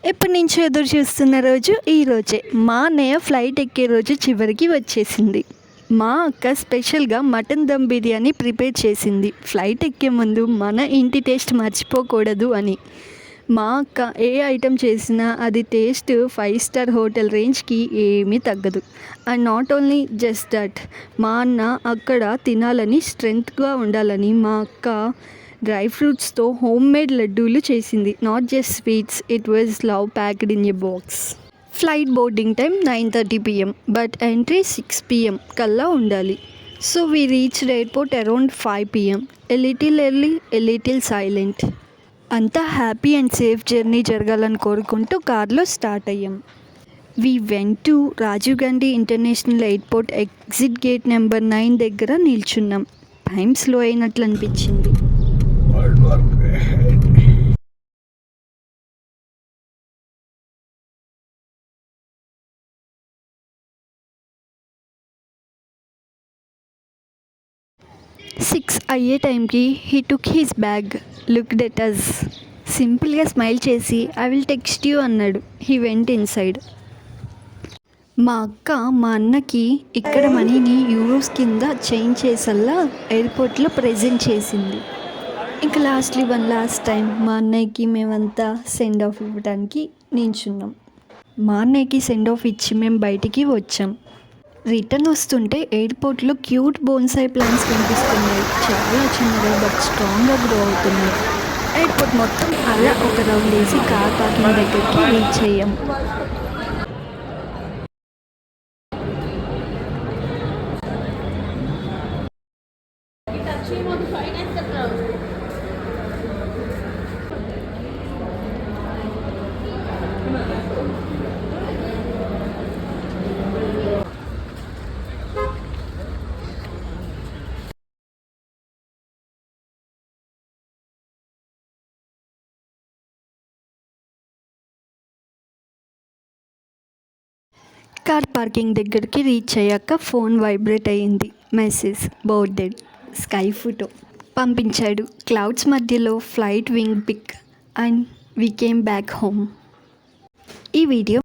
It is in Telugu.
ఎప్పటి నుంచో ఎదురు చూస్తున్న రోజు ఈరోజే. మా అన్నయ్య ఫ్లైట్ ఎక్కే రోజు చివరికి వచ్చేసింది. మా అక్క స్పెషల్గా మటన్ దమ్ బిర్యానీ ప్రిపేర్ చేసింది, ఫ్లైట్ ఎక్కే ముందు మన ఇంటి టేస్ట్ మర్చిపోకూడదు అని. మా అక్క ఏ ఐటెం చేసినా అది టేస్ట్ 5 స్టార్ హోటల్ రేంజ్కి ఏమీ తగ్గదు. And not only just that, మా అన్న అక్కడ తినాలని స్ట్రెంగ్త్గా ఉండాలని మా అక్క డ్రై ఫ్రూట్స్తో హోమ్ మేడ్ లడ్డూలు చేసింది. Not just sweets, it was love packed in a box. Flight boarding time 9:30 PM, but entry 6 PM కల్లా ఉండాలి. So we reached airport around 5 PM. A little early, a little silent. అంతా హ్యాపీ అండ్ సేఫ్ జర్నీ జరగాలని కోరుకుంటూ కార్లో స్టార్ట్ అయ్యాం. We went to Rajiv Gandhi international airport exit gate number 9 దగ్గర నిల్చున్నాం. టైం స్లో అయినట్లు అనిపించింది. 6 అయ్యే టైంకి he took his bag, looked at us, సింపుల్గా స్మైల్ చేసి ఐ విల్ టెక్స్ట్ యూ అన్నాడు. He went inside. మా అక్క మా అన్నకి ఇక్కడ మనీని యూరోస్ కింద చేంజ్ చేసల్లా ఎయిర్పోర్ట్లో ప్రజెంట్ చేసింది. ఇంకా లాస్ట్లీ వన్ లాస్ట్ టైం మా అన్నయ్యకి మేమంతా సెండ్ ఆఫ్ ఇవ్వడానికి నించున్నాం. మా అన్నయ్యకి సెండ్ ఆఫ్ ఇచ్చి మేము బయటికి వచ్చాం. రిటర్న్ వస్తుంటే ఎయిర్పోర్ట్లో క్యూట్ బోన్సాయి ప్లాంట్స్ కనిపిస్తున్నాయి. చాలా చిన్నగా బట్ స్ట్రాంగ్గా గ్రో అవుతున్నాయి. ఎయిర్పోర్ట్ మొత్తం అలా ఒక రౌండ్ వేసి కార్ పార్కింగ్ దగ్గరికి రీచ్ అయ్యాం. కార్ పార్కింగ్ దగ్గరికి రీచ్ అయ్యాక ఫోన్ వైబ్రేట్ అయ్యింది. Message boarded. స్కై ఫోటో పంపించాడు. క్లౌడ్స్ మధ్యలో flight wing pic and we came back home. ఈ వీడియో